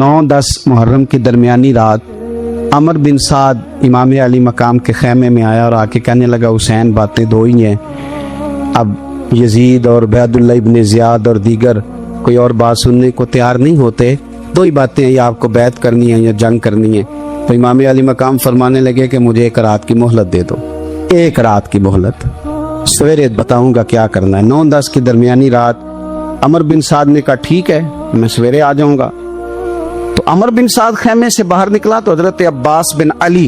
9-10 मुहर्रम की दरमियानी रात अमर बिन साद इमाम अली मकाम के खैमे में आया और आके कहने लगा, हुसैन बातें दो ही हैं, अब यजीद और बैदुल्लाह इब्न ज़ियाद और दीगर कोई और बात सुनने को तैयार नहीं होते, दो ही बातें हैं, या आपको बैत करनी है या जंग करनी है। तो इमाम अली मकाम फरमाने लगे कि मुझे एक रात की मोहलत दे दो, एक रात की मोहलत, सवेरे बताऊंगा क्या करना है। 9-10 की दरमियानी रात अमर बिन साद ने कहा ठीक है, मैं सवेरे आ जाऊंगा। तो अमर बिन साद खैमे से बाहर निकला तो हजरत अब्बास बिन अली,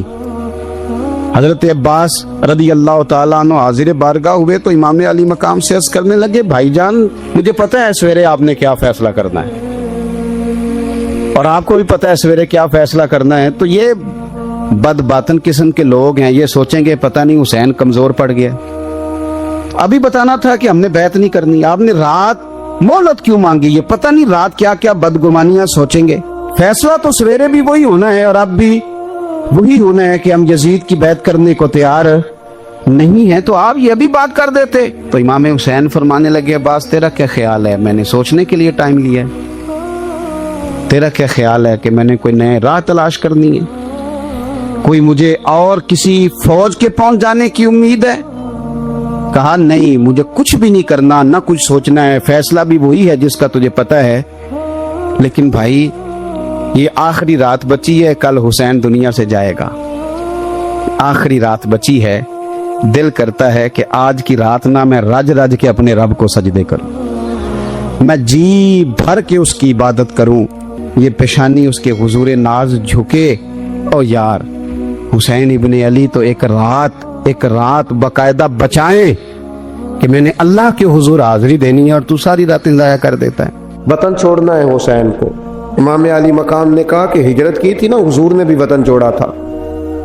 हजरत अब्बास रदी अल्लाह ताला अन्हु हाजिर बारगाह हुए तो इमाम अली मकाम से अर्ज करने लगे, भाईजान मुझे पता है सवेरे आपने क्या फैसला करना है और आपको भी पता है सवेरे क्या फैसला करना है। तो ये बदबातन किस्म के लोग हैं, ये सोचेंगे पता नहीं हुसैन कमजोर पड़ गया। अभी बताना था कि हमने बैत नहीं करनी, आपने रात मोहलत क्यों मांगी? ये पता नहीं रात क्या क्या बदगुमानियां सोचेंगे। फैसला तो सवेरे भी वही होना है और अब भी वही होना है कि हम यजीद की बैत करने को तैयार नहीं है, तो आप ये भी बात कर देते। तो इमाम हुसैन फरमाने लगे, अब्बास तेरा क्या ख्याल है, मैंने सोचने के लिए टाइम लिया है, तेरा क्या ख्याल है कि मैंने कोई नए राह तलाश करनी है, कोई मुझे और किसी फौज के पहुंच जाने की उम्मीद है? कहा नहीं, मुझे कुछ भी नहीं करना, ना कुछ सोचना है, फैसला भी वही है जिसका तुझे पता है। लेकिन भाई ये आखिरी रात बची है, कल हुसैन दुनिया से जाएगा, आखिरी रात बची है, दिल करता है कि आज की रात ना मैं रज रज के अपने रब को सजदे करूं, मैं जी भर के उसकी इबादत करूं, ये पेशानी उसके हुजूर नाज झुके। और यार हुसैन इब्न अली तो एक रात बकायदा बचाए कि मैंने अल्लाह के हुजूर हाजिरी देनी है और तू सारी रातें ज़ाया कर देता है। वतन छोड़ना है हुसैन को। इमाम अली मकाम ने कहा कि हिजरत की थी ना, हुजूर ने भी वतन छोड़ा था।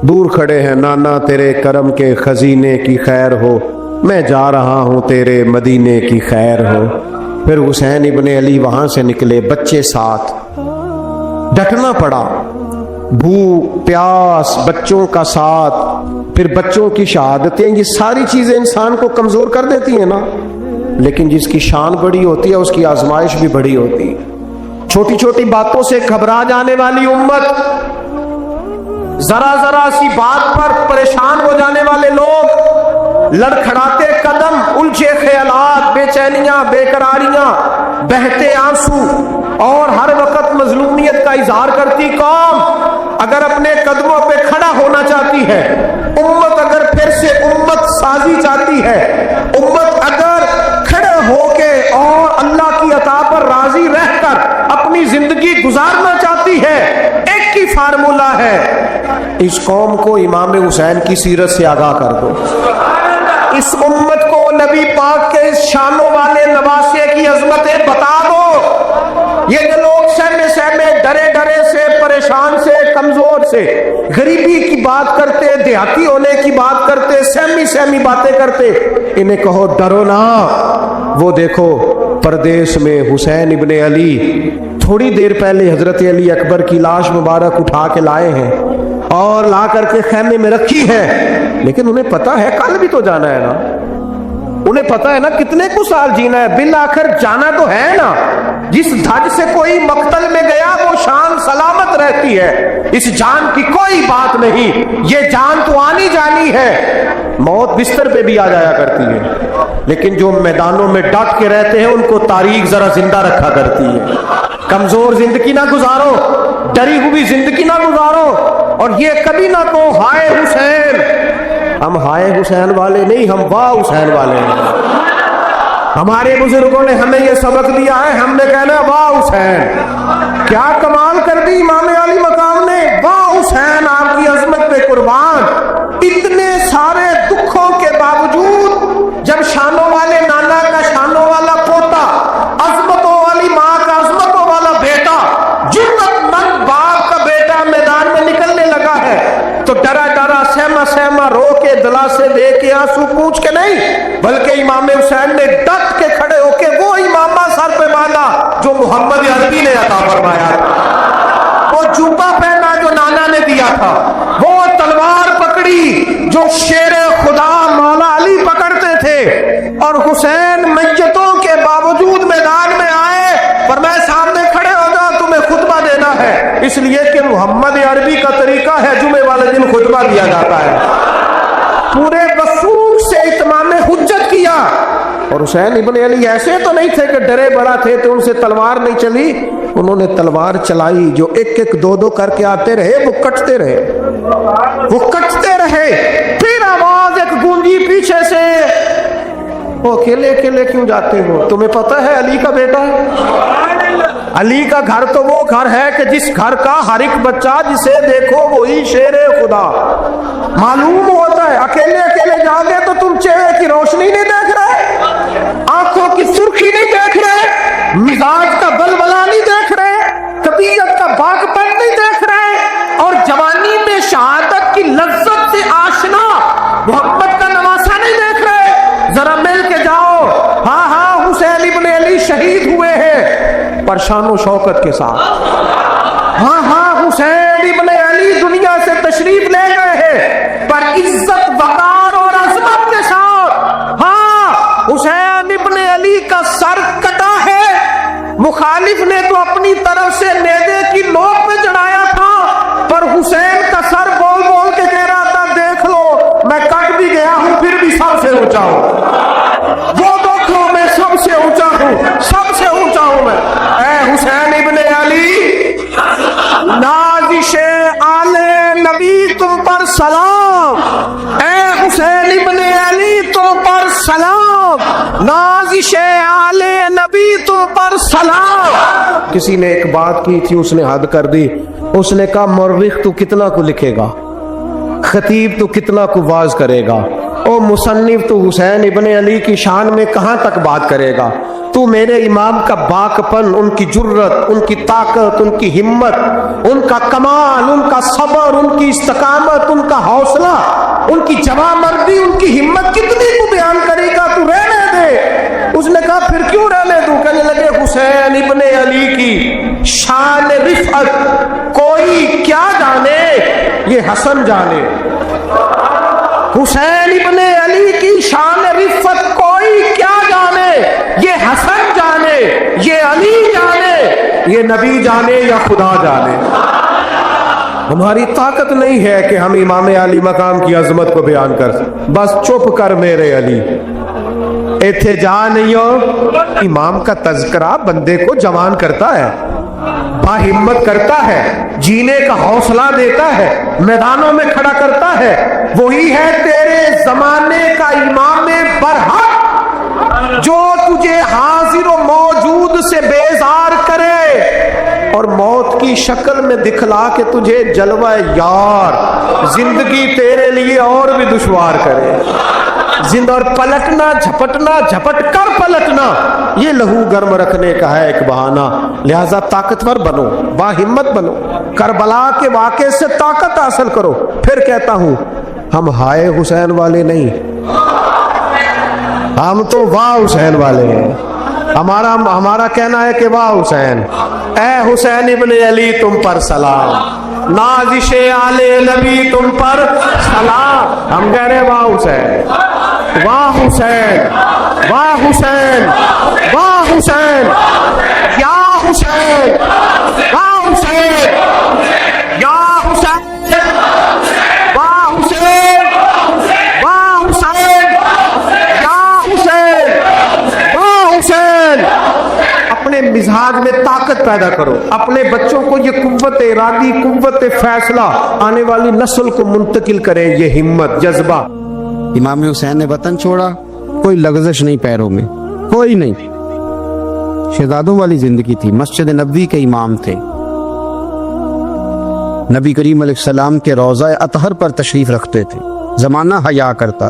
दूर खड़े हैं नाना तेरे करम के खजीने की खैर हो, मैं जा रहा हूँ तेरे मदीने की खैर हो। फिर हुसैन इब्न अली वहां से निकले, बच्चे साथ, डटना पड़ा, भूख प्यास, बच्चों का साथ, फिर बच्चों की शहादतें, ये सारी चीजें इंसान को कमजोर कर देती हैं ना। लेकिन जिसकी शान बड़ी होती है उसकी आजमाइश भी बड़ी होती है। छोटी छोटी बातों से घबरा जाने वाली उम्मत, जरा जरा सी बात पर परेशान हो जाने वाले लोग, लड़खड़ाते कदम, उलझे ख्यालात, बेचैनियां, बेकरारियां, बहते आंसू और हर वक्त मजलूमियत का इजहार करती कौम अगर अपने कदमों पे खड़ा होना चाहती है, उम्मत अगर फिर से उम्मत साजी चाहती है, उम्मत अगर खड़े होके और अल्लाह की अता पर राजी रहकर अपनी जिंदगी गुजारना चाहती है, एक ही फार्मूला है, इस कौम को इमाम हुसैन की सीरत से आगाह कर दो। इस उम्मत को नबी पाक के शानों वाले नवासे की अजमतें बता दो। ये जो लोग सहमे सहमे, डरे डरे से, परेशान से, कमजोर से, गरीबी की बात करते, देहाती होने की बात करते, सहमी सहमी बातें करते, इन्हें कहो डरो ना। वो देखो परदेश में हुसैन इब्ने अली थोड़ी देर पहले हजरत अली अकबर की लाश मुबारक उठा के लाए हैं और ला करके खैमे में रखी है, लेकिन उन्हें पता है कल भी तो जाना है ना, उन्हें पता है ना कितने कुछ साल जीना है, बिल आखिर जाना तो है ना। जिस धज से कोई मक्तल में गया वो शान सलामत रहती है, इस जान की कोई बात नहीं, ये जान तो आनी जानी है, मौत बिस्तर पे भी आ जाया करती है, लेकिन जो मैदानों में डट के रहते हैं उनको तारीख जरा जिंदा रखा करती है। कमजोर जिंदगी ना गुजारो, डरी हुई जिंदगी ना गुजारो, और ये कभी ना कहो हाय हुसैन। हम हाय हुसैन वाले नहीं, हम वाह हुसैन वाले हैं। हमारे बुजुर्गों ने हमें ये सबक दिया है, हमने कहना वाह हुसैन। क्या कमाल कर दी इमाम अली मकाम ने, वाह हुसैन, आपकी अजमत पे कुर्बान। इतने सारे दुखों के बावजूद जब शानों वाले नाना का शानों वाला पोता, अजमतों वाली माँ का अजमतों वाला बेटा, जुर्रतमंद बाप का बेटा मैदान में निकलने लगा है, तो डरा डरा सहमा सहमा रो के दिलासे दे के आंसू पूछ के नहीं, बल्कि इमाम हुसैन ने डट के खड़े होके वो इमामा सर पे बांधा जो मोहम्मद अरबी ने अता फरमाया था, वो जूता पहना जो नाना ने दिया था, वो तलवार पकड़ी जो शेर खुदा मौला अली पकड़ते थे, और हुसैन मैयतों के बावजूद मैदान में आए, पर मैं सामने खड़े हो जाओ, तुम्हें खुतबा देना है। اس لیے کہ محمد عربی کا طریقہ ہے جمعے والے دن خطبہ دیا جاتا ہے. پورے وفوق سے اتمام حجت کیا. اور حسین ابن علی ایسے تو نہیں تھے کہ ڈرے بڑا تھے تو ان سے تلوار نہیں چلی. انہوں نے تلوار چلائی. جو ایک ایک دو دو کر کے آتے رہے وہ کٹتے رہے، وہ کٹتے رہے. پھر آواز ایک گونجی پیچھے سے، وہ اکیلے اکیلے کیوں جاتے ہو؟ تمہیں پتہ ہے علی کا بیٹا ہے. علی کا گھر تو وہ گھر ہے کہ جس گھر کا ہر ایک بچہ جسے دیکھو وہی شیر خدا معلوم ہوتا ہے. اکیلے اکیلے جاؤ گے تو تم چہرے کی روشنی نہیں دیکھ رہے، آنکھوں کی سرخی نہیں دیکھ رہے، مزاج کا بلبلا نہیں دیکھ رہے، طبیعت کا باغ پن نہیں دیکھ رہے، اور جوانی میں شہادت کی لذت سے آشنا محمد کا نواسا نہیں دیکھ رہے. ذرا مل کے جاؤ. ہاں ہاں حسین ابن علی شہید ہوئے ہیں پر شان و شوکت کے ساتھ. ہاں ہاں حسین ابن علی دنیا سے تشریف لے گئے ہیں پر عزت وقار اور عظمت کے ساتھ. ہاں حسین ابن علی کا سر کٹا ہے. مخالف نے تو اپنی طرف سے نیزے کی نوک پہ چڑھایا تھا پر حسین کا سر بول بول کے کہہ رہا تھا دیکھ لو میں کٹ بھی گیا ہوں پھر بھی سب سے اونچا ہوں. وہ دیکھو میں سب سے اونچا ہوں، سب سے اونچا ہوں میں. اے حسین ابن علی، نازش آل نبی تم پر سلام. اے حسین ابن علی تم پر سلام، نازش آل نبی تم پر سلام. کسی نے ایک بات کی تھی، اس نے حد کر دی. اس نے کہا مورخ تو کتنا کو لکھے گا، خطیب تو کتنا کو واز کرے گا، او مصنف تو حسین ابن علی کی شان میں کہاں تک بات کرے گا. تو میرے امام کا باکپن، ان کی جرت، ان کی طاقت، ان کی ہمت، ان کا کمال، ان کا صبر، ان کی استقامت، ان کا حوصلہ، ان کی جواں مردی، ان کی ہمت کتنی کو بیان کرے گا. تو رہنے دے. اس نے کہا پھر کیوں رہنے دوں؟ کہنے لگے حسین ابن علی کی شان رفعت کوئی کیا جانے، یہ حسن جانے. حسین ابن علی کی شان رفعت کوئی کیا جانے، یہ حسن جانے، یہ علی جانے، یہ نبی جانے یا خدا جانے. ہماری طاقت نہیں ہے کہ ہم امام علی مقام کی عظمت کو بیان کر سکیں. بس چپ کر میرے علی، ایتھے جا نہیں ہو. امام کا تذکرہ بندے کو جوان کرتا ہے، باہمت کرتا ہے، جینے کا حوصلہ دیتا ہے، میدانوں میں کھڑا کرتا ہے. وہی ہے تیرے زمانے کا امام برحق جو تجھے حاضر و موجود سے بیزار کرے اور موت کی شکل میں دکھلا کے تجھے جلوہ یار زندگی تیرے لیے اور بھی دشوار کرے. زندہ اور پلٹنا، جھپٹنا، جھپٹ کر پلٹنا یہ لہو گرم رکھنے کا ہے ایک بہانہ. لہذا طاقتور بنو، باہمت بنو، کربلا کے واقعے سے طاقت حاصل کرو. پھر کہتا ہوں ہم ہائے حسین والے نہیں، ہم تو واہ حسین والے ہیں. ہمارا کہنا ہے کہ واہ حسین. اے حسین ابن علی تم پر سلام، نازش آل نبی تم پر سلام. ہم کہہ رہے واہ حسین، واہ حسین، واہ حسین، واہ حسین، یا حسین، واہ حسین، یا حسین، واہ حسین، واہ حسین، یا حسین، واہ حسین. اپنے مزاج میں طاقت پیدا کرو. اپنے بچوں کو یہ قوت ارادی، قوت فیصلہ آنے والی نسل کو منتقل کریں. یہ ہمت، جذبہ. امام حسین نے وطن چھوڑا، کوئی لغزش نہیں پیروں میں، کوئی نہیں. شہزادوں والی زندگی تھی. مسجد نبوی کے امام تھے. نبی کریم علیہ السلام کے روضہ اطہر پر تشریف رکھتے تھے. زمانہ حیا کرتا.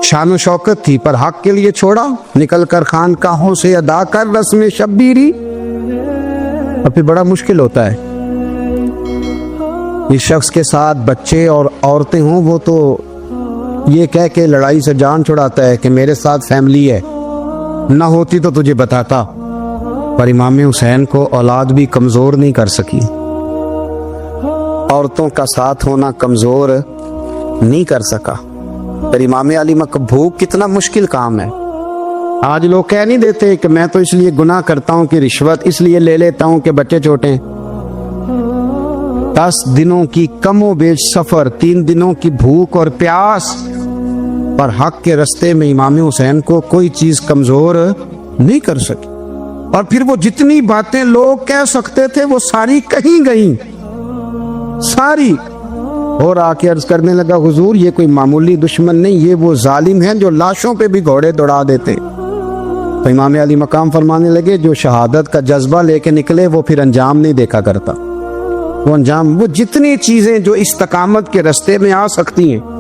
شان و شوکت تھی پر حق کے لیے چھوڑا. نکل کر خانقاہوں سے ادا کر رسم شبیری. اور پھر بڑا مشکل ہوتا ہے. اس شخص کے ساتھ بچے اور عورتیں ہوں وہ تو یہ کہہ کے لڑائی سے جان چھڑاتا ہے کہ میرے ساتھ فیملی ہے، نہ ہوتی تو تجھے بتاتا. پر امام حسین کو اولاد بھی کمزور نہیں کر سکی. عورتوں کا ساتھ ہونا کمزور نہیں کر سکا. پر امام علی بھوک کتنا مشکل کام ہے. آج لوگ کہہ نہیں دیتے کہ میں تو اس لیے گناہ کرتا ہوں کہ رشوت اس لیے لے لیتا ہوں کہ بچے چھوٹے ہیں. 10 दिनों की कमो बेच सफर, 3 दिनों की भूख और प्यास, पर हक के रास्ते में इमाम हुसैन को कोई चीज कमजोर नहीं कर सकी। और फिर वो जितनी बातें लोग कह सकते थे वो सारी कहीं गई, सारी। और आके अर्ज करने लगा, हुजूर ये कोई मामूली दुश्मन नहीं, ये वो जालिम है जो लाशों पे भी घोड़े दौड़ा देते। तो इमाम अली मकाम फरमाने लगे, जो शहादत का जज्बा लेके निकले वो फिर अंजाम नहीं देखा करता। वो अंजाम, वो जितनी चीजें जो इस्तकामत के रास्ते में आ सकती हैं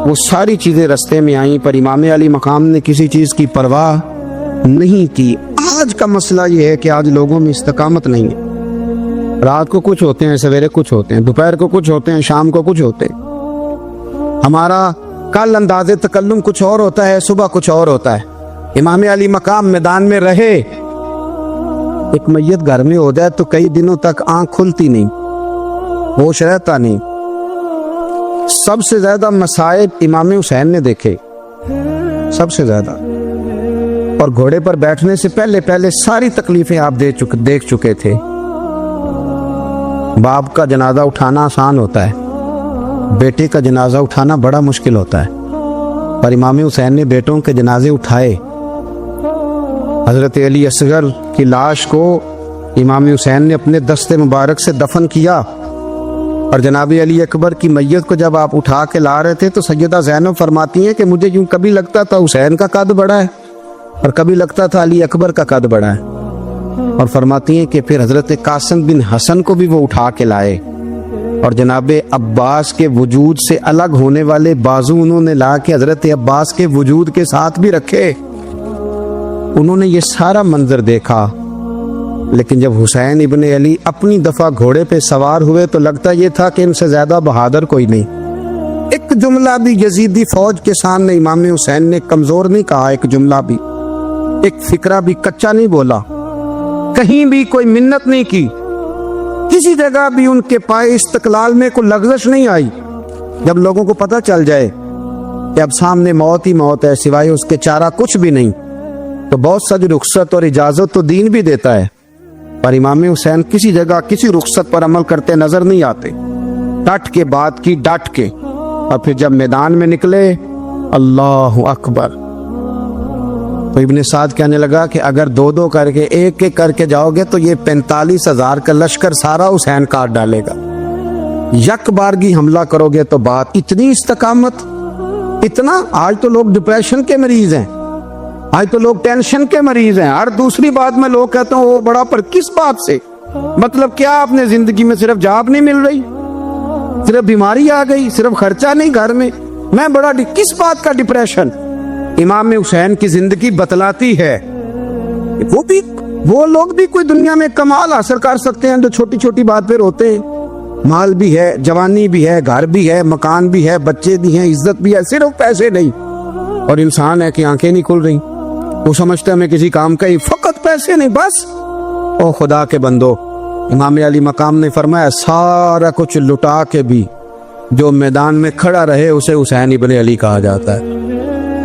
वो सारी चीजें रास्ते में आई, पर इमाम अली मकाम ने किसी चीज की परवाह नहीं की। आज का मसला ये है कि आज लोगों में इस्तकामत नहीं है। रात को कुछ होते हैं, सवेरे कुछ होते हैं, दोपहर को कुछ होते हैं, शाम को कुछ होते हैं। हमारा कल अंदाज़े तकल्लुम कुछ और होता है, सुबह कुछ और होता है। इमाम अली मकाम मैदान में रहे, एक मैयत घर में हो जाए तो कई दिनों तक आंख खुलती नहीं, होश रहता नहीं। सबसे ज्यादा मसाइब इमाम हुसैन ने देखे, सबसे ज्यादा। और घोड़े पर बैठने से पहले पहले सारी तकलीफें आप देख चुके थे। बाप का जनाजा उठाना आसान होता है, बेटे का जनाजा उठाना बड़ा मुश्किल होता है। पर इमाम हुसैन ने बेटों के जनाजे उठाए। हजरत अली असगर की लाश को इमाम हुसैन ने अपने दस्ते मुबारक से दफन किया। और जनाब अली अकबर की मैयत को जब आप उठा के ला रहे थे तो सैयदा ज़ैनब फरमाती हैं कि मुझे यूं कभी लगता था हुसैन का कद बड़ा है और कभी लगता था अली अकबर का कद बड़ा है। और फरमाती हैं कि फिर हजरत कासिम बिन हसन को भी वो उठा के लाए और जनाब अब्बास के वजूद से अलग होने वाले बाजू उन्होंने ला के हजरत अब्बास के वजूद के साथ भी रखे। उन्होंने ये सारा मंजर देखा। लेकिन जब हुसैन इब्ने अली अपनी दफा घोड़े पे सवार हुए तो लगता ये था कि इनसे ज्यादा बहादुर कोई नहीं। एक जुमला भी यजीदी फौज के सामने इमाम हुसैन ने कमजोर नहीं कहा, एक जुमला भी, एक फिक्रा भी कच्चा नहीं बोला, कहीं भी कोई मिन्नत नहीं की, किसी जगह भी उनके पाए इस्तकलाल में कोई लग़ज़श नहीं आई। जब लोगों को पता चल जाए कि अब सामने मौत ही मौत है, सिवाय उसके चारा कुछ भी नहीं, तो बहुत सारी रुखसत और इजाजत तो दीन भी देता है। पर इमाम हुसैन किसी जगह किसी रुखसत पर अमल करते नजर नहीं आते। डट के बात की, डट के। और फिर जब मैदान में निकले, अल्लाह अकबर, तो इब्ने साद कहने लगा कि अगर दो दो करके एक एक करके जाओगे तो ये 45,000 का लश्कर सारा हुसैन काट डालेगा। यक बारगी हमला करोगे तो बात। इतनी इस्तकामत, इतना। आज तो लोग डिप्रेशन के मरीज हैं, आज तो लोग टेंशन के मरीज हैं। हर दूसरी बात में लोग कहते हैं वो बड़ा, पर किस बात से? मतलब क्या आपने जिंदगी में सिर्फ जॉब नहीं मिल रही, सिर्फ बीमारी आ गई, सिर्फ खर्चा नहीं घर में, मैं बड़ा किस बात का डिप्रेशन? इमाम हुसैन की जिंदगी बतलाती है। वो लोग भी कोई दुनिया में कमाल हासिल कर सकते हैं जो छोटी छोटी बात पे रोते हैं। माल भी है, जवानी भी है, घर भी है, मकान भी है, बच्चे भी हैं, इज्जत भी है, सिर्फ पैसे नहीं। और इंसान है कि आंखें नहीं खुल रही, वो समझते हमें किसी काम का ही, फकत पैसे नहीं बस। ओ खुदा के बंदो, इमाम अली मकाम ने फरमाया सारा कुछ लुटा के भी जो मैदान में खड़ा रहे उसे हुसैन इब्ने अली कहा जाता है,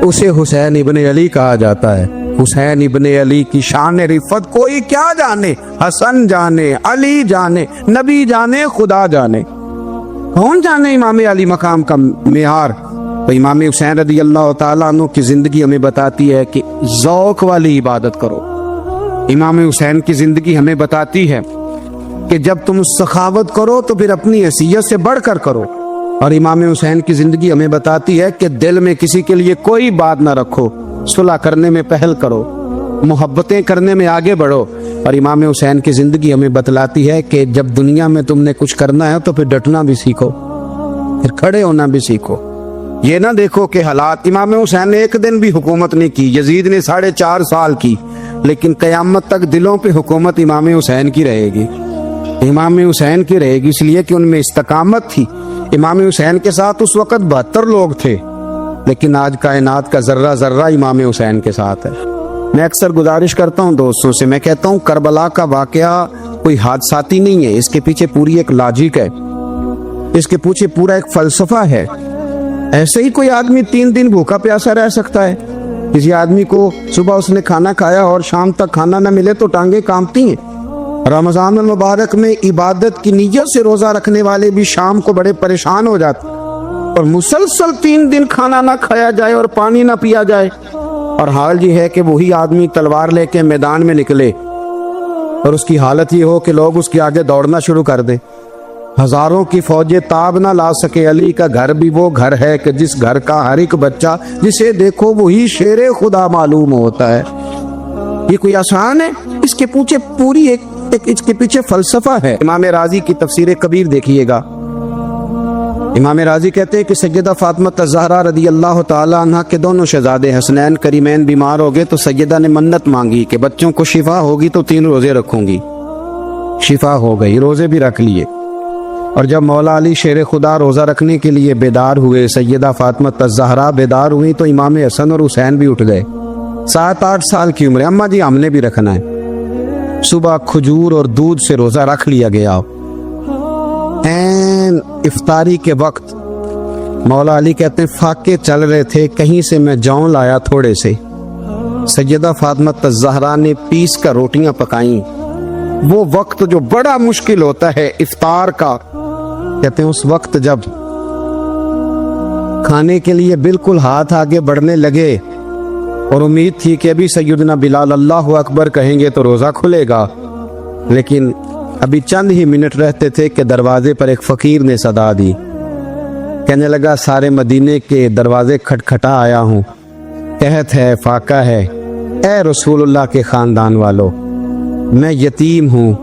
उसे हुसैन इब्ने अली कहा जाता है। हुसैन इब्ने अली की शान रिफत कोई क्या जाने, हसन जाने, अली जाने, नबी जाने, खुदा जाने, कौन जाने इमाम अली मकाम का मेयार। तो इमाम हुसैन रज़ी अल्लाह ताला अन्हु की जिंदगी हमें बताती है कि ज़ौक़ वाली इबादत करो। इमाम हुसैन की जिंदगी हमें बताती है कि जब तुम सखावत करो तो फिर अपनी हैसियत से बढ़कर करो। और इमाम हुसैन की जिंदगी हमें बताती है कि दिल में किसी के लिए कोई बात ना रखो, सुलह करने में पहल करो, मोहब्बतें करने में आगे बढ़ो। और इमाम हुसैन की जिंदगी हमें बतलाती है कि जब दुनिया में तुमने कुछ करना है तो फिर डटना भी सीखो, फिर खड़े होना भी सीखो। ये ना देखो कि हालात, इमाम हुसैन ने एक दिन भी हुकूमत नहीं की, यजीद ने 4.5 साल की, लेकिन कयामत तक दिलों पे हुकूमत इमाम हुसैन की रहेगी, इमाम हुसैन की रहेगी, इसलिए कि उनमें इस्तकामत थी। इमाम हुसैन के साथ उस वक्त 72 लोग थे, लेकिन आज कायनात का जर्रा जर्रा इमाम हुसैन के साथ है। मैं अक्सर गुजारिश करता हूँ दोस्तों से, मैं कहता हूँ करबला का वाकया कोई हादसाती नहीं है, इसके पीछे पूरी एक लॉजिक है, इसके पीछे पूरा एक फलसफा है। ऐसे ही कोई आदमी 3 दिन भूखा प्यासा रह सकता है। किसी आदमी को सुबह उसने खाना खाया और शाम तक खाना न मिले तो टांगे कांपती हैं, रमज़ान मुबारक में इबादत की नीयत से रोज़ा रखने वाले भी शाम को बड़े परेशान हो जाते, और मुसलसल 3 दिन खाना ना खाया जाए और पानी ना पिया जाए, और हाल ये है कि वही आदमी तलवार लेके मैदान में निकले और उसकी हालत ये हो कि लोग उसके आगे दौड़ना शुरू कर दे। हजारों की फौजें ताब ना ला सके। अली का घर भी वो घर है कि जिस घर का हर एक बच्चा जिसे देखो वही शेरे खुदा मालूम होता है। ये कोई आसान है? इसके पीछे पूरी एक इसके पीछे फलसफा है। इमाम राजी की तफसीर कबीर देखिएगा। इमाम राजी कहते हैं कि सैयदा फातिमा ज़हरा रदी अल्लाह ताला अन्हा के दोनों शहजादे हसनैन करीमैन बीमार हो गए तो सैयदा ने मन्नत मांगी कि बच्चों को शिफा होगी तो 3 रोजे रखूंगी। शिफा हो गई, रोजे भी रख लिए। और जब मौला अली शेर खुदा रोज़ा रखने के लिए बेदार हुए, सैयदा फातिमा ज़हरा बेदार हुई तो इमाम हसन और हुसैन भी उठ गए। 7-8 साल की उम्र, अम्मा जी हमने भी रखना है। सुबह खजूर और दूध से रोज़ा रख लिया गया। ऐन इफ्तारी के वक्त मौला अली कहते हैं फाके चल रहे थे, कहीं से मैं जौ लाया थोड़े से। सैयदा फातिमा ज़हरा ने पीस कर रोटियां पकाई। वो वक्त जो बड़ा मुश्किल होता है इफ्तार का, कहते हैं उस वक्त जब खाने के लिए बिल्कुल हाथ आगे बढ़ने लगे और उम्मीद थी कि अभी सैयदना बिलाल अल्लाहु अकबर कहेंगे तो रोज़ा खुलेगा, लेकिन अभी चंद ही मिनट रहते थे कि दरवाजे पर एक फ़कीर ने सदा दी। कहने लगा सारे मदीने के दरवाजे खटखटा आया हूँ, कहत है फाका है, ए रसूलुल्लाह के ख़ानदान वालों, मैं यतीम हूँ।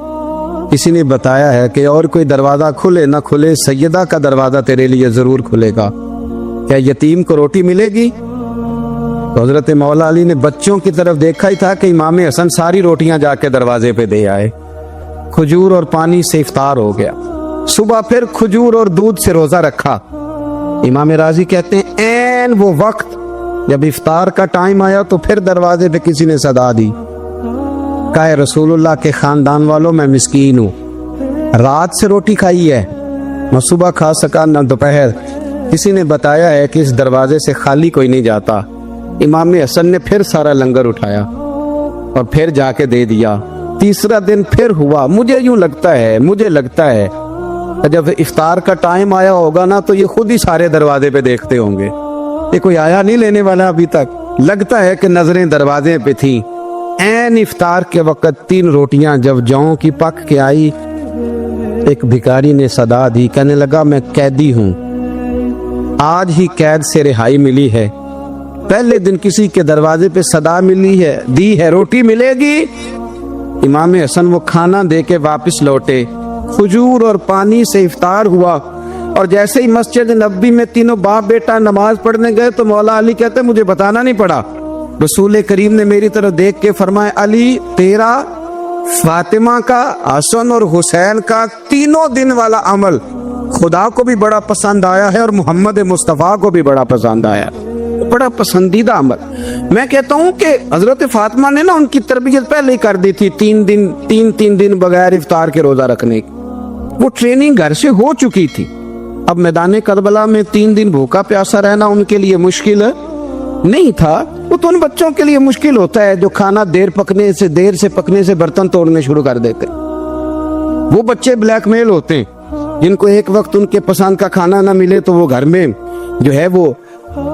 किसी ने बताया है कि और कोई दरवाज़ा खुले ना खुले, सैयदा का दरवाज़ा तेरे लिए ज़रूर खुलेगा। क्या यतीम को रोटी मिलेगी? तो हज़रत मौला अली ने बच्चों की तरफ देखा ही था कि इमाम हसन सारी रोटियां जाके दरवाजे पे दे आए। खजूर और पानी से इफ्तार हो गया। सुबह फिर खजूर और दूध से रोज़ा रखा। इमाम राजी कहते हैं ऐन वो वक्त जब इफ्तार का टाइम आया तो फिर दरवाजे पे किसी ने सदा दी। कहा रसूलुल्लाह के ख़ानदान वालों, मैं मिस्कीन हूँ, रात से रोटी खाई है, न सुबह खा सका न दोपहर। किसी ने बताया है कि इस दरवाजे से खाली कोई नहीं जाता। इमाम हसन ने फिर सारा लंगर उठाया और फिर जाके दे दिया। तीसरा दिन फिर हुआ। मुझे लगता है जब इफ्तार का टाइम आया होगा ना तो ये खुद ही सारे दरवाजे पे देखते होंगे, ये कोई आया नहीं लेने वाला अभी तक। लगता है कि नजरें दरवाजे पे थी। ऐन इफ्तार के वक्त 3 रोटियां जब जौ की पक के आई, एक भिखारी ने सदा दी। कहने लगा मैं कैदी हूँ, आज ही कैद से रिहाई मिली है। पहले दिन किसी के दरवाजे पे सदा मिली है, दी है, रोटी मिलेगी। इमाम हसन वो खाना दे के वापस लौटे। खजूर और पानी से इफ्तार हुआ और जैसे ही मस्जिद नबी में तीनों बाप बेटा नमाज पढ़ने गए तो मौला अली कहते मुझे बताना नहीं पड़ा। रसूल करीम ने मेरी तरफ देख के फरमाया, अली तेरा, फातिमा का, हसन और हुसैन का 3 दिन वाला अमल खुदा को भी बड़ा पसंद आया है और मोहम्मद मुस्तफ़ा को भी बड़ा पसंद आया, बड़ा पसंदीदा अमल। मैं कहता हूँ कि हजरत फातिमा ने ना उनकी तरबियत पहले ही कर दी थी। 3 दिन बगैर इफ्तार के रोजा रखने की वो ट्रेनिंग घर से हो चुकी थी। अब मैदान करबला में 3 दिन भूखा प्यासा रहना उनके लिए मुश्किल नहीं था। वो तो उन बच्चों के लिए मुश्किल होता है जो खाना देर से पकने से बर्तन तोड़ने शुरू कर देते। वो बच्चे ब्लैकमेल होते हैं जिनको एक वक्त उनके पसंद का खाना ना मिले तो वो घर में जो है वो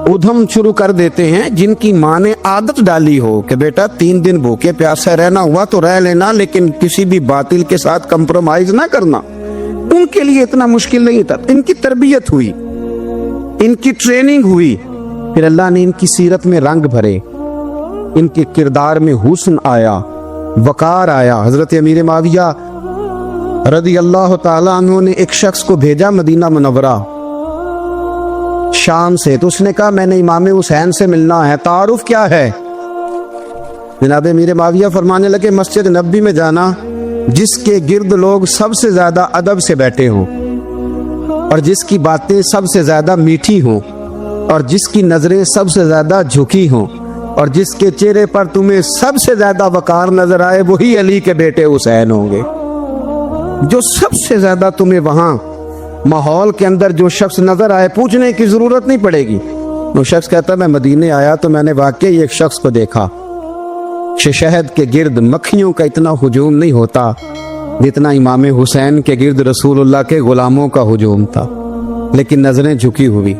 उधम शुरू कर देते हैं। जिनकी माँ ने आदत डाली हो कि बेटा 3 दिन भूखे प्यासे रहना हुआ तो रह लेना, लेकिन किसी भी बातिल के साथ कंप्रोमाइज ना करना, उनके लिए इतना मुश्किल नहीं था। इनकी तरबियत हुई, इनकी ट्रेनिंग हुई, फिर अल्लाह ने इनकी सीरत में रंग भरे, इनके किरदार में हुस्न आया, वकार आया। हजरत अमीर माविया रदी अल्लाह ताला अन्हु ने एक शख्स को भेजा मदीना मुनव्वरा शाम से, तो उसने कहा मैंने इमाम हुसैन से मिलना है, तारुफ क्या है? जनाब अमीर माविया फरमाने लगे मस्जिद नबी में जाना जिसके गिर्द लोग सबसे ज्यादा अदब से बैठे हों और जिसकी बातें सबसे ज्यादा मीठी हों और जिसकी नजरें सबसे ज्यादा झुकी हों और जिसके चेहरे पर तुम्हें सबसे ज्यादा वकार नजर आए, वही अली के बेटे हुसैन होंगे। जो सबसे ज्यादा तुम्हें वहां माहौल के अंदर जो शख्स नजर आए, पूछने की जरूरत नहीं पड़ेगी। वो शख्स कहता मैं मदीने आया तो मैंने वाकई एक शख्स को देखा, शहद के गिर्द मक्खियों का इतना हुजूम नहीं होता جتنا इमाम हुसैन के गिर्द रसूलुल्लाह के गुलामों का हुजूम था। लेकिन नजरें झुकी हुई,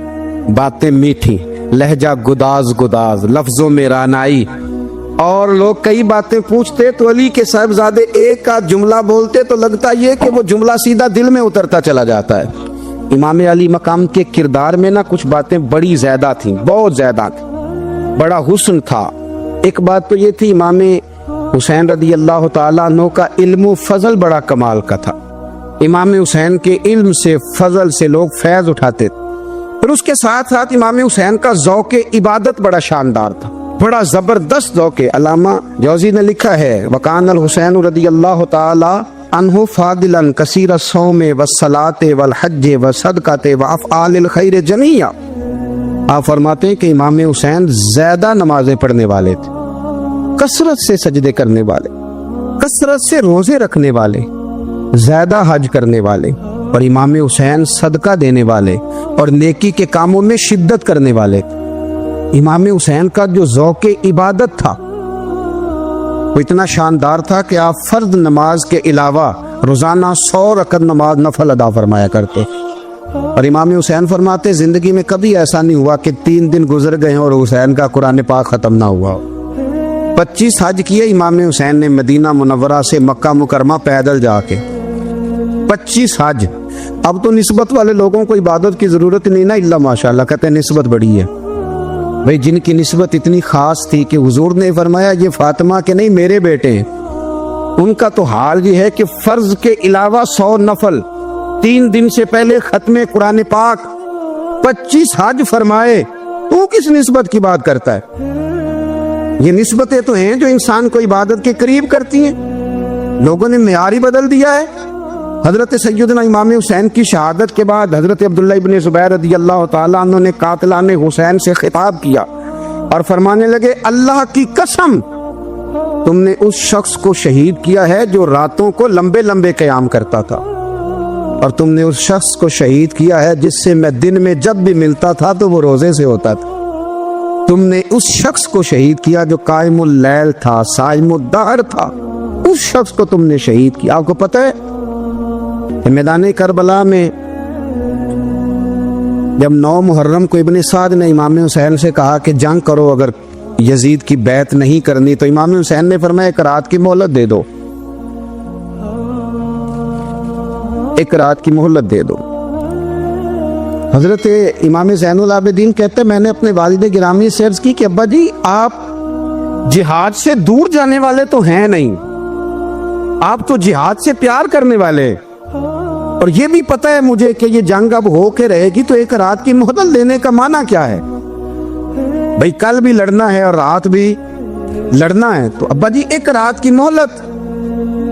बातें मीठी, लहजा गुदाज गुदाज, लफ्जों में रानाई। और लोग कई बातें पूछते तो अली के साहबजादे एक का जुमला बोलते तो लगता ये कि वो जुमला सीधा दिल में उतरता चला जाता है। इमाम अली मकाम के किरदार में ना कुछ बातें बड़ी ज्यादा थी, बहुत ज्यादा थी। बड़ा हुस्न था। एक बात तो ये थी, इमाम हुसैन रदी अल्लाह ताला अन्हु का इल्म फजल बड़ा कमाल का था। इमाम हुसैन के इल्म से, फजल से लोग फैज उठाते थे। फिर उसके साथ साथ इमाम हुसैन का ज़ौक़ इबादत बड़ा शानदार था, बड़ा जबरदस्त ज़ौक़। अल्लामा जौज़ी ने लिखा है, वकान अल हुसैन रदी अल्लाह ताला अन्हु फादिलन कसीर सौमे व सलाते वल हज्जे व सदकाते व अफ़आलिल खैर जमीया। आप फरमाते हैं कि इमाम हुसैन ज्यादा नमाजें पढ़ने वाले थे, कसरत से सजदे करने वाले, कसरत से रोजे रखने वाले, ज्यादा हज करने वाले, और इमाम हुसैन सदका देने वाले और नेकी के कामों में शिद्दत करने वाले थे। इमाम हुसैन का जो ज़ौक़ इबादत था वो इतना शानदार था कि आप फर्द नमाज के अलावा रोजाना 100 रकत नमाज नफल अदा फरमाया करते। और इमाम हुसैन फरमाते जिंदगी में कभी ऐसा नहीं हुआ कि 3 दिन गुजर गए और हुसैन का कुरान पाक खत्म ना हुआ। 25 हज किए इमाम हुसैन ने मदीना मुनव्वरा से मक्का मुकरमा पैदल जाके, 25 हज। अब तो निस्बत वाले लोगों को इबादत की जरूरत नहीं ना, इल्ला माशाअल्लाह, कहते हैं निस्बत बड़ी है। भाई जिनकी निस्बत इतनी खास थी कि हुजूर ने फरमाया ये फातिमा के नहीं मेरे बेटे, उनका तो हाल ये है कि फर्ज के अलावा 100 नफल, 3 दिन से पहले खत्मे कुरान पाक, 25 हज फरमाए। तू किस निस्बत की बात करता है? ये निस्बतें तो हैं जो इंसान को इबादत के करीब करती हैं। लोगों ने मेयार ही बदल दिया है। हजरत सैयदना इमाम हुसैन की शहादत के बाद हजरत अब्दुल्लाह इब्न ज़ुबैर रज़ी अल्लाह ताला अन्हु ने कातिलान हुसैन से खिताब किया और फरमाने लगे, अल्लाह की कसम तुमने उस शख्स को शहीद किया है जो रातों को लंबे लंबे क़याम करता था, और तुमने उस शख्स को शहीद किया है जिससे मैं दिन में जब भी मिलता था तो वो रोजे से होता था। तुमने उस शख्स को शहीद किया जो कायमुल लैल था, साइमुद दहर था, उस शख्स को तुमने शहीद किया। आपको पता है मैदान करबला में जब 9 मुहर्रम को इब्न साद ने इमाम हुसैन से कहा कि जंग करो, अगर यजीद की बैत नहीं करनी, तो इमाम हुसैन ने फरमाया एक रात की मोहलत दे दो, एक रात की मोहलत दे दो। हजरत इमाम ज़ैनुल आबिदीन कहते मैंने अपने वालिद गिरामी से अर्ज की कि अब्बा जी आप जिहाद से दूर जाने वाले तो हैं नहीं, आप तो जिहाद से प्यार करने वाले, और ये भी पता है मुझे कि ये जंग अब हो के रहेगी, तो एक रात की मोहलत देने का माना क्या है? भाई कल भी लड़ना है और रात भी लड़ना है, तो अब्बा जी एक रात की मोहलत।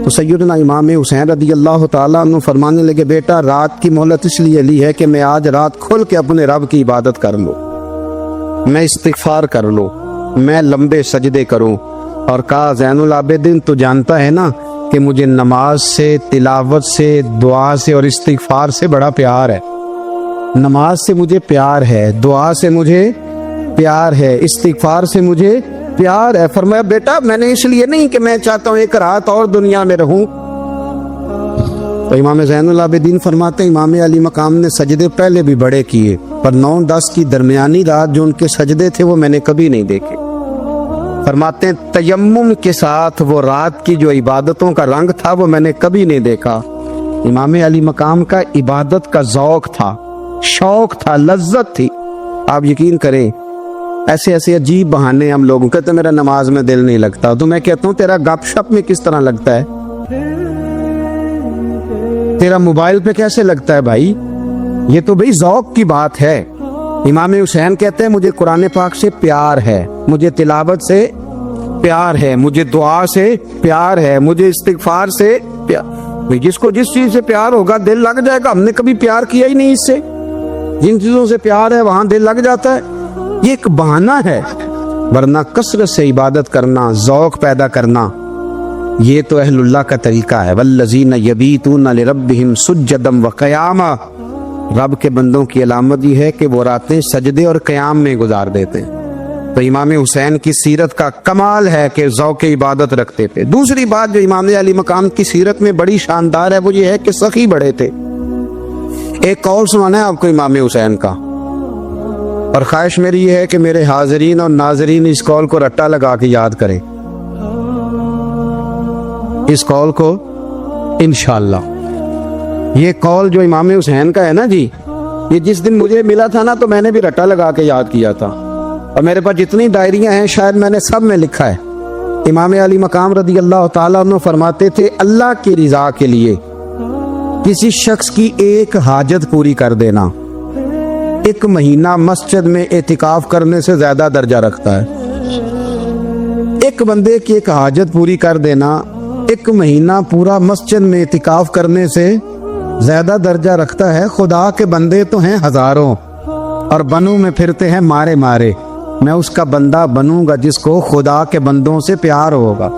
तो सैयदना इमाम हुसैन रज़ी अल्लाह ताला अन्हु फरमाने लगे, बेटा रात की मोहलत इसलिए ली है कि मैं आज रात खुल के अपने रब की इबादत कर लूं, मैं इस्तिगफार कर लूं, मैं लंबे सजदे करूं। और कहा ज़ैनुल आबिदीन तो जानता है ना कि मुझे नमाज से, तिलावत से, दुआ से और इस्तिगफार से बड़ा प्यार है। नमाज से मुझे प्यार है, दुआ से मुझे प्यार है, इस्तिगफार से मुझे प्यार है। फरमाया बेटा मैंने इसलिए नहीं कि मैं चाहता हूं एक रात और दुनिया में रहूं। तो इमाम ज़ैनुल आबिदीन फरमाते इमाम अली मकाम ने सजदे पहले भी बड़े किए, पर 9-10 की दरमियानी रात जो उनके सजदे थे वो मैंने कभी नहीं देखे। फरमाते हैं तयम्मुम के साथ वो रात की जो इबादतों का रंग था वो मैंने कभी नहीं देखा। इमाम अली मकाम का इबादत का ज़ौक़ था, शौक था, लज्जत थी। आप यकीन करें ऐसे ऐसे अजीब बहाने हम लोगों कहते मेरा नमाज में दिल नहीं लगता, तो मैं कहता हूँ तेरा गपशप में किस तरह लगता है, तेरा मोबाइल पे कैसे लगता है भाई? ये तो भाई ज़ौक़ की बात है। इमाम हुसैन कहते हैं मुझे कुरान पाक से प्यार है, मुझे तिलावत से प्यार है, मुझे दुआ से प्यार है, मुझे इस्तिगफार से प्यार। जिसको जिस चीज से प्यार होगा दिल लग जाएगा। हमने कभी प्यार किया ही नहीं इससे, जिन चीजों से प्यार है वहां दिल लग जाता है। ये एक बहाना है, वरना कसरत से इबादत करना, ज़ौक़ पैदा करना, ये तो अहलुल्लाह का तरीका है। वल्लज़ीना यबीतूना लिरब्बिहिम सुज्जदम व क़यामा, रब के बंदों की अलामत ये है कि वो रातें सजदे और क़याम में गुजार देते हैं। تو امام حسین کی سیرت کا کمال ہے کہ ذوق عبادت رکھتے تھے۔ دوسری بات جو امام علی مقام کی سیرت میں بڑی شاندار ہے وہ یہ ہے کہ سخی بڑے تھے۔ ایک قول سنانا ہے آپ کو امام حسین کا، اور خواہش میری یہ ہے کہ میرے حاضرین اور ناظرین اس قول کو رٹا لگا کے یاد کریں، اس قول کو انشاءاللہ۔ یہ قول جو امام حسین کا ہے نا جی، یہ جس دن مجھے ملا تھا نا تو میں نے بھی رٹا لگا کے یاد کیا تھا، اور میرے پاس جتنی ڈائریاں ہیں شاید میں نے سب میں لکھا ہے۔ امام علی مقام رضی اللہ تعالیٰ عنہ فرماتے تھے اللہ کی رضا کے لیے کسی شخص کی ایک حاجت پوری کر دینا 1 مہینہ مسجد میں اعتکاف کرنے سے زیادہ درجہ رکھتا ہے۔ ایک بندے کی ایک حاجت پوری کر دینا 1 مہینہ پورا مسجد میں اعتکاف کرنے سے زیادہ درجہ رکھتا ہے۔ خدا کے بندے تو ہیں ہزاروں اور بنوں میں پھرتے ہیں مارے مارے، میں اس کا بندہ بنوں گا جس کو خدا کے بندوں سے پیار ہوگا۔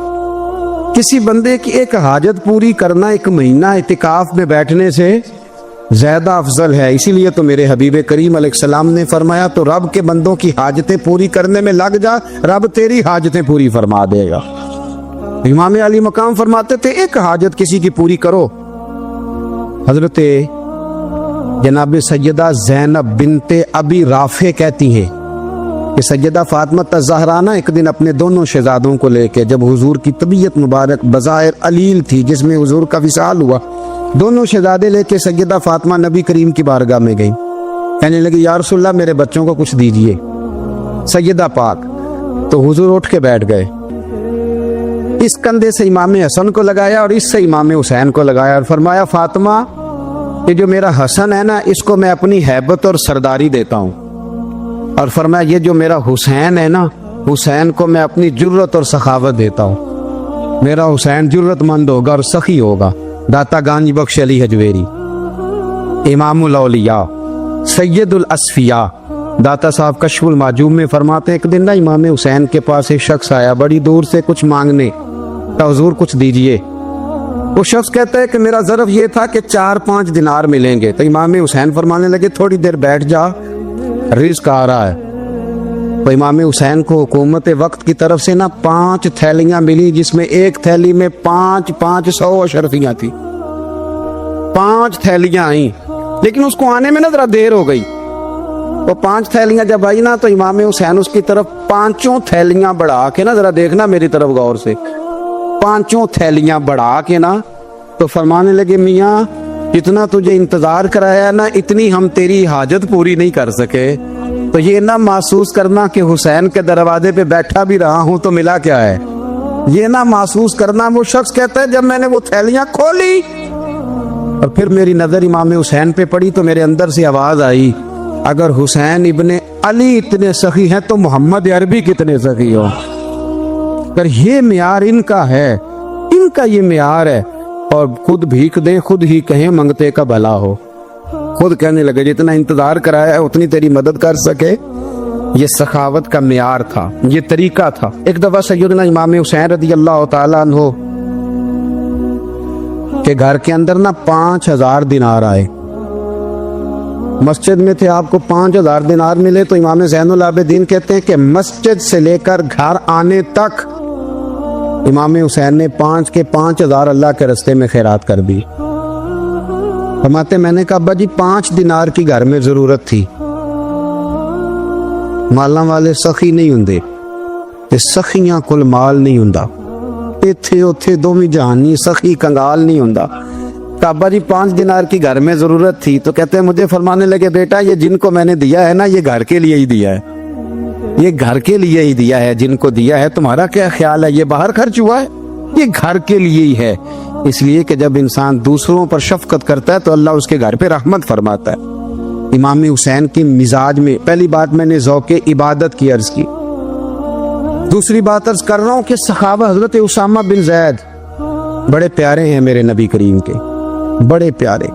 کسی بندے کی ایک حاجت پوری کرنا 1 مہینہ اعتکاف میں بیٹھنے سے زیادہ افضل ہے۔ اسی لیے تو میرے حبیب کریم علیہ السلام نے فرمایا تو رب کے بندوں کی حاجتیں پوری کرنے میں لگ جا، رب تیری حاجتیں پوری فرما دے گا۔ امام علی مقام فرماتے تھے ایک حاجت کسی کی پوری کرو۔ حضرت جناب سیدہ زینب بنت ابی رافع کہتی ہیں کہ سیدہ فاطمہ الزہرا ایک دن اپنے دونوں شہزادوں کو لے کے، جب حضور کی طبیعت مبارک بظاہر علیل تھی جس میں حضور کا وصال ہوا، دونوں شہزادے لے کے سیدہ فاطمہ نبی کریم کی بارگاہ میں گئی، کہنے لگی یا رسول اللہ میرے بچوں کو کچھ دیجئے سیدہ پاک۔ تو حضور اٹھ کے بیٹھ گئے، اس کندھے سے امام حسن کو لگایا اور اس سے امام حسین کو لگایا اور فرمایا فاطمہ یہ جو میرا حسن ہے نا اس کو میں اپنی ہیبت اور سرداری دیتا ہوں، اور فرمایا یہ جو میرا حسین ہے نا حسین کو میں اپنی جرت اور سخاوت دیتا ہوں، میرا حسین جرت مند ہوگا اور سخی ہوگا۔ داتا گانج بخش علی حجویری، امام الاولیاء سید الاصفیاء، داتا صاحب کشف المعجوب میں فرماتے ہیں ایک دن نا امام حسین کے پاس ایک شخص آیا بڑی دور سے کچھ مانگنے، تو حضور کچھ دیجئے۔ وہ شخص کہتا ہے کہ میرا ظرف یہ تھا کہ 4-5 دینار ملیں گے، تو امام حسین فرمانے لگے تھوڑی دیر بیٹھ جا رزق آ رہا ہے۔ تو امام حسین کو حکومت وقت کی طرف سے نا 5 تھیلیاں ملی جس میں ایک تھیلی میں 500 اشرفیاں تھی، 5 تھیلیاں آئیں، لیکن اس کو آنے میں نا ذرا دیر ہو گئی۔ تو 5 تھیلیاں جب آئی نا تو امام حسین اس کی طرف 5 تھیلیاں بڑھا کے نا، ذرا دیکھنا میری طرف غور سے، 5 تھیلیاں بڑھا کے نا تو فرمانے لگے میاں جتنا تجھے انتظار کرایا نا اتنی ہم تیری حاجت پوری نہیں کر سکے، تو یہ نہ محسوس کرنا کہ حسین کے دروازے پہ بیٹھا بھی رہا ہوں تو ملا کیا ہے، یہ نہ محسوس کرنا۔ وہ شخص کہتا ہے جب میں نے وہ تھیلیاں کھولی اور پھر میری نظر امام حسین پہ پڑی تو میرے اندر سے آواز آئی اگر حسین ابن علی اتنے سخی ہیں تو محمد عربی کتنے سخی ہو۔ اگر یہ معیار ان کا ہے، ان کا یہ معیار ہے، اور خود بھیک دیں خود ہی کہیں منگتے کا بھلا ہو، خود کہنے لگے جتنا انتظار کرایا ہے اتنی تیری مدد کر سکے۔ یہ سخاوت کا معیار تھا، یہ طریقہ تھا۔ ایک دفعہ سیدنا امام حسین رضی اللہ تعالیٰ عنہ کے گھر کے اندر نا 5000 دینار آئے، مسجد میں تھے، آپ کو 5000 دینار ملے تو امام زین العابدین کہتے ہیں کہ مسجد سے لے کر گھر آنے تک امام حسین نے 5 کے 5000 اللہ کے رستے میں خیرات کر دی۔ فرماتے میں نے کہا ابا جی 5 دینار کی گھر میں ضرورت تھی، مالاں والے سخی نہیں ہوندے تے سخیاں کل مال نہیں ہوندا، ایتھے اوتھے دوویں جہانی سخی کنگال نہیں ہوندا۔ تو ابا جی 5 دینار کی گھر میں ضرورت تھی، تو کہتے ہیں مجھے فرمانے لگے بیٹا یہ جن کو میں نے دیا ہے نا یہ گھر کے لیے ہی دیا ہے، یہ گھر کے لیے ہی دیا ہے، جن کو دیا ہے تمہارا کیا خیال ہے یہ باہر خرچ ہوا ہے، یہ گھر کے لیے ہی ہے۔ اس لیے کہ جب انسان دوسروں پر شفقت کرتا ہے تو اللہ اس کے گھر پہ رحمت فرماتا ہے۔ امام حسین کی مزاج میں پہلی بات میں نے ذوق عبادت کی عرض کی، دوسری بات عرض کر رہا ہوں کہ صحابہ حضرت اسامہ بن زید بڑے پیارے ہیں میرے نبی کریم کے، بڑے پیارے۔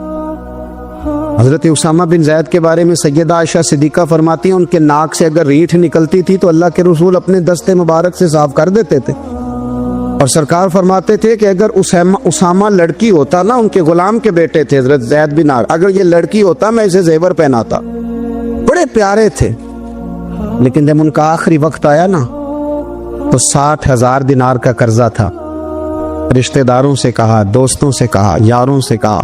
حضرت اسامہ بن زید کے بارے میں سیدہ عائشہ صدیقہ فرماتی ہیں ان کے ناک سے اگر ریٹھ نکلتی تھی تو اللہ کے رسول اپنے دستے مبارک سے صاف کر دیتے تھے، اور سرکار فرماتے تھے کہ اگر اسامہ لڑکی ہوتا نا، ان کے غلام کے بیٹے تھے حضرت زید بن عار، اگر یہ لڑکی ہوتا میں اسے زیور پہناتا۔ بڑے پیارے تھے، لیکن جب ان کا آخری وقت آیا نا تو 60,000 دینار کا قرضہ تھا. رشتہ داروں سے کہا، دوستوں سے کہا، یاروں سے کہا.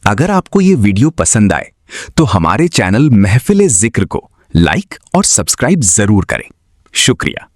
اگر آپ کو یہ ویڈیو پسند آئے تو ہمارے چینل محفل ذکر کو لائک اور سبسکرائب ضرور کریں. شکریہ.